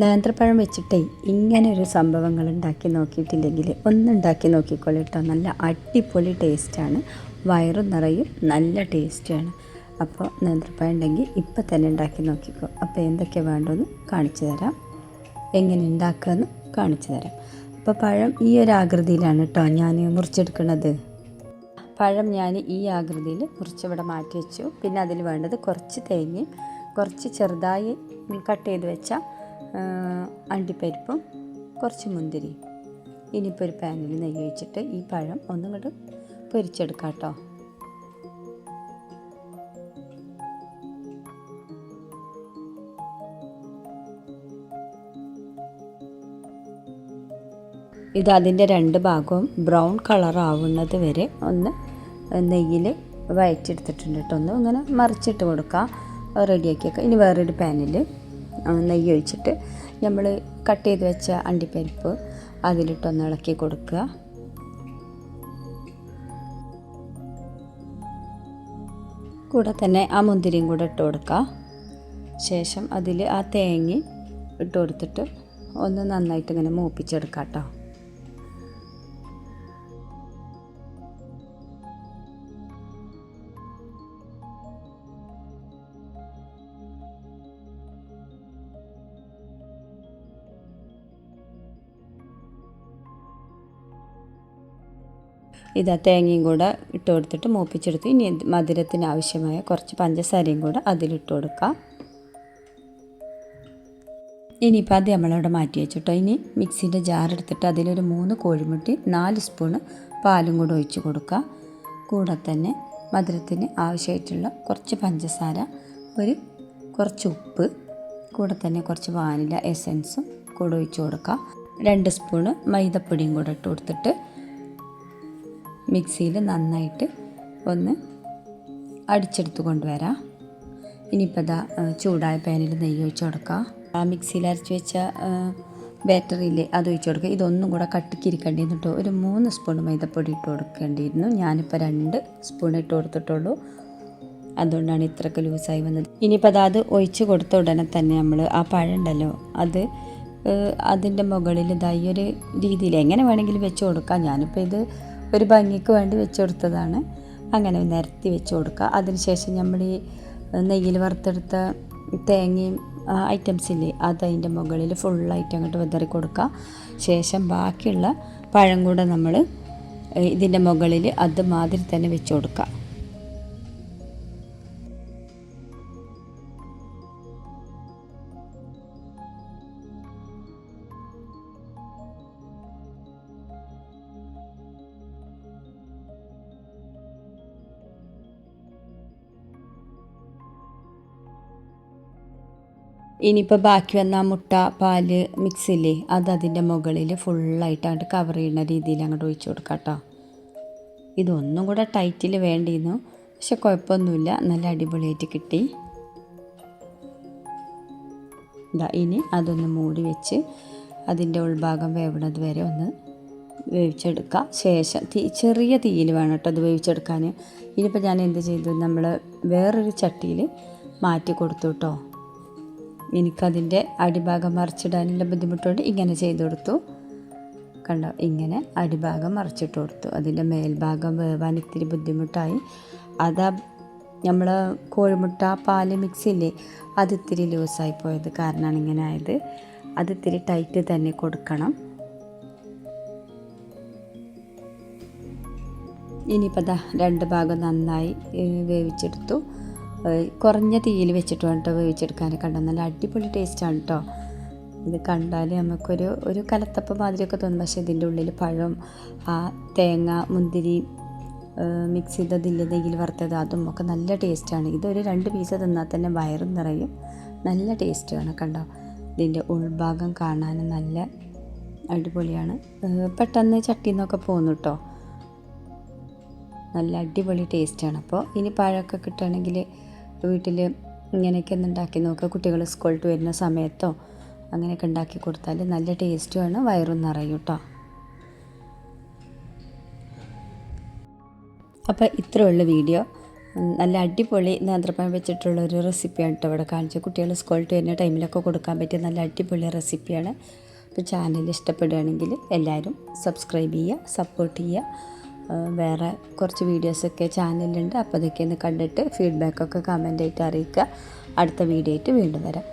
നേന്ത്രപ്പഴം വെച്ചിട്ടേ ഇങ്ങനൊരു സംഭവങ്ങൾ ഉണ്ടാക്കി നോക്കിയിട്ടില്ലെങ്കിൽ ഒന്നുണ്ടാക്കി നോക്കിക്കോളൂ കേട്ടോ. നല്ല അടിപൊളി ടേസ്റ്റാണ്, വയറും നിറയും, നല്ല ടേസ്റ്റാണ്. അപ്പോൾ നേന്ത്രപ്പഴം ഉണ്ടെങ്കിൽ ഇപ്പം തന്നെ ഉണ്ടാക്കി നോക്കിക്കോ. അപ്പോൾ എന്തൊക്കെ വേണ്ടതെന്ന് കാണിച്ചു തരാം, എങ്ങനെ ഉണ്ടാക്കുകയെന്ന് കാണിച്ചു തരാം. അപ്പോൾ പഴം ഈ ഒരു ആകൃതിയിലാണ് കേട്ടോ ഞാൻ മുറിച്ചെടുക്കുന്നത്. പഴം ഞാൻ ഈ ആകൃതിയിൽ മുറിച്ചിവിടെ മാറ്റി വെച്ചു. പിന്നെ അതിൽ വേണ്ടത് കുറച്ച് തേങ്ങയും കുറച്ച് ചെറുതായി കട്ട് ചെയ്ത് വെച്ച അണ്ടിപ്പരിപ്പും കുറച്ച് മുന്തിരിയും. ഇനിയിപ്പോൾ ഒരു പാനിൽ നെയ്യ് ഒഴിച്ചിട്ട് ഈ പഴം ഒന്നും കൂടെ പൊരിച്ചെടുക്കാം കേട്ടോ. ഇത് അതിൻ്റെ രണ്ട് ഭാഗവും ബ്രൗൺ കളർ ആവുന്നത് വരെ ഒന്ന് നെയ്യിൽ വഴച്ചെടുത്തിട്ടുണ്ട് കേട്ടോ. ഒന്ന് ഇങ്ങനെ മറിച്ചിട്ട് കൊടുക്കുക, റെഡിയാക്കി വെക്കുക. ഇനി വേറൊരു പാനിൽ നെയ്യ് ഒഴിച്ചിട്ട് നമ്മൾ കട്ട് ചെയ്ത് വെച്ച അണ്ടിപ്പരിപ്പ് അതിലിട്ടൊന്ന് ഇളക്കി കൊടുക്കുക. കൂടെ തന്നെ ആ മുന്തിരിയും കൂടെ ഇട്ട് കൊടുക്കുക. ശേഷം അതിൽ ആ തേങ്ങ ഇട്ട് കൊടുത്തിട്ട് ഒന്ന് നന്നായിട്ട് ഇങ്ങനെ മൂപ്പിച്ചെടുക്കാം കേട്ടോ. ഇതാ തേങ്ങയും കൂടെ ഇട്ട് കൊടുത്തിട്ട് മൂപ്പിച്ചെടുത്ത് ഇനി മധുരത്തിന് ആവശ്യമായ കുറച്ച് പഞ്ചസാരയും കൂടെ അതിലിട്ട് കൊടുക്കാം. ഇനിയിപ്പോൾ അത് നമ്മളവിടെ മാറ്റി വെച്ചിട്ടോ. ഇനി മിക്സിൻ്റെ ജാറെടുത്തിട്ട് അതിലൊരു 3 കോഴിമുട്ടി 4 സ്പൂണ് പാലും കൂടെ ഒഴിച്ച് കൊടുക്കുക. കൂടെ തന്നെ മധുരത്തിന് ആവശ്യമായിട്ടുള്ള കുറച്ച് പഞ്ചസാര, കുറച്ച് ഉപ്പ്, കൂടെ തന്നെ കുറച്ച് വാനില എസൻസും കൂടെ ഒഴിച്ച് കൊടുക്കുക. 2 സ്പൂണ് മൈദപ്പൊടിയും കൂടെ ഇട്ട് കൊടുത്തിട്ട് മിക്സിയിൽ നന്നായിട്ട് ഒന്ന് അടിച്ചെടുത്ത് കൊണ്ടുവരാം. ഇനിയിപ്പോൾ ഇതാ ചൂടായ പാനിൽ നെയ്യ് ഒഴിച്ച് കൊടുക്കുക. ആ മിക്സിയിൽ അരച്ച് വെച്ച ബാറ്ററിയില്ലേ അത് ഒഴിച്ച് കൊടുക്കുക. ഇതൊന്നും കൂടെ കട്ടിക്കിരിക്കേണ്ടിയിരുന്നു കേട്ടോ. ഒരു 3 സ്പൂൺ മൈദപ്പൊടി ഇട്ട് കൊടുക്കേണ്ടിയിരുന്നു. ഞാനിപ്പോൾ 2 സ്പൂൺ ഇട്ട് കൊടുത്തിട്ടുള്ളൂ, അതുകൊണ്ടാണ് ഇത്രയ്ക്ക് ലൂസായി വന്നത്. ഇനിയിപ്പോൾ അത് ഒഴിച്ച് കൊടുത്ത ഉടനെ തന്നെ നമ്മൾ ആ പഴം ഉണ്ടല്ലോ അത് അതിൻ്റെ മുകളിൽ ഇതായി ഒരു രീതിയിൽ എങ്ങനെ വേണമെങ്കിലും വെച്ച് കൊടുക്കാം. ഞാനിപ്പോൾ ഇത് ഒരു ഭംഗിക്ക് വേണ്ടി വെച്ച് കൊടുത്തതാണ്. അങ്ങനെ നിരത്തി വെച്ച് കൊടുക്കുക. അതിനുശേഷം നമ്മൾ ഈ നെയ്യിൽ വറുത്തെടുത്ത തേങ്ങയും ഐറ്റംസില്ലേ അത് അതിൻ്റെ മുകളിൽ ഫുള്ളായിട്ട് അങ്ങോട്ട് വിതറി കൊടുക്കുക. ശേഷം ബാക്കിയുള്ള പഴം കൂടെ നമ്മൾ ഇതിൻ്റെ മുകളിൽ അതുമാതിരി തന്നെ വെച്ച് കൊടുക്കുക. ഇനിയിപ്പോൾ ബാക്കി വന്ന മുട്ട പാല് മിക്സില്ലേ അത് അതിൻ്റെ മുകളിൽ ഫുള്ളായിട്ട് അങ്ങോട്ട് കവർ ചെയ്യുന്ന രീതിയിൽ അങ്ങോട്ട് ഒഴിച്ച് കൊടുക്കാം കേട്ടോ. ഇതൊന്നും കൂടെ ടൈറ്റിൽ വേണ്ടിയിരുന്നു, പക്ഷെ കുഴപ്പമൊന്നുമില്ല, നല്ല അടിപൊളിയായിട്ട് കിട്ടി. ഇനി അതൊന്ന് മൂടി വെച്ച് അതിൻ്റെ ഉൾഭാഗം വേവണത് വരെ ഒന്ന് വേവിച്ചെടുക്കുക. ശേഷം ചെറിയ തീയിൽ വേണം കേട്ടോ അത് വേവിച്ചെടുക്കാൻ. ഇനിയിപ്പോൾ ഞാൻ എന്ത് ചെയ്തു, നമ്മൾ വേറൊരു ചട്ടിയിൽ മാറ്റി കൊടുത്തു കേട്ടോ. എനിക്കതിൻ്റെ അടിഭാഗം മറിച്ചിടാനുള്ള ബുദ്ധിമുട്ടുകൊണ്ട് ഇങ്ങനെ ചെയ്ത് കൊടുത്തു. കണ്ടോ, ഇങ്ങനെ അടിഭാഗം മറിച്ചിട്ട് കൊടുത്തു. അതിൻ്റെ മേൽഭാഗം വേവാൻ ഇത്തിരി ബുദ്ധിമുട്ടായി. അതാ നമ്മൾ കോഴിമുട്ട പാല് മിക്സില്ലേ അത് ഇത്തിരി ലൂസായി പോയത് കാരണമാണ് ഇങ്ങനെ ആയത്. അത് ഇത്തിരി ടൈറ്റ് തന്നെ കൊടുക്കണം. ഇനിയിപ്പോൾ ദാ 2 ഭാഗം നന്നായി വേവിച്ചെടുത്തു. കുറഞ്ഞ തീയിൽ വെച്ചിട്ട് വേണം കേട്ടോ വേവിച്ചെടുക്കാൻ. കണ്ടോ, നല്ല അടിപൊളി ടേസ്റ്റാണ് കേട്ടോ. ഇത് കണ്ടാൽ നമുക്കൊരു കലത്തപ്പം മാതിരിയൊക്കെ തോന്നും, പക്ഷേ ഇതിൻ്റെ ഉള്ളിൽ പഴം, ആ തേങ്ങ, മുന്തിരി മിക്സ് ചെയ്തതില്ല നെയ്യിൽ വറുത്തത് അതും ഒക്കെ നല്ല ടേസ്റ്റാണ്. ഇതൊരു 2 പീസ് തിന്നാൽ തന്നെ വയറും നിറയും, നല്ല ടേസ്റ്റാണ്. കണ്ടോ, ഇതിൻ്റെ ഉൾഭാഗം കാണാൻ നല്ല അടിപൊളിയാണ്. പെട്ടെന്ന് ചട്ടിയിൽ നിന്നൊക്കെ പോകുന്നു കേട്ടോ, നല്ല അടിപൊളി ടേസ്റ്റാണ്. അപ്പോൾ ഇനി പഴമൊക്കെ കിട്ടുകയാണെങ്കിൽ വീട്ടിൽ ഇങ്ങനെയൊക്കെ ഒന്ന് ഉണ്ടാക്കി നോക്കുക. കുട്ടികൾ സ്കൂളിൽ വരുന്ന സമയത്തോ അങ്ങനെയൊക്കെ ഉണ്ടാക്കി കൊടുത്താൽ നല്ല ടേസ്റ്റുമാണ്, വയറും നിറയും കേട്ടോ. അപ്പോൾ ഇത്രയുള്ള വീഡിയോ. നല്ല അടിപൊളി നേന്ത്രപ്പഴം വെച്ചിട്ടുള്ളൊരു റെസിപ്പിയാണ് കേട്ടോ ഇവിടെ കാണിച്ചത്. കുട്ടികൾ സ്കൂളിൽ വരുന്ന ടൈമിലൊക്കെ കൊടുക്കാൻ പറ്റിയ നല്ല അടിപൊളി റെസിപ്പിയാണ്. അപ്പോൾ ചാനൽ ഇഷ്ടപ്പെടുകയാണെങ്കിൽ എല്ലാവരും സബ്സ്ക്രൈബ് ചെയ്യുക, സപ്പോർട്ട് ചെയ്യുക. വേറെ കുറച്ച് വീഡിയോസൊക്കെ ചാനലിലുണ്ട്, അപ്പോൾ അതൊക്കെ ഒന്ന് കണ്ടിട്ട് ഫീഡ്ബാക്കൊക്കെ കമൻ്റായിട്ട് അറിയിക്കുക. അടുത്ത വീഡിയോ ആയിട്ട് വീണ്ടും വരാം.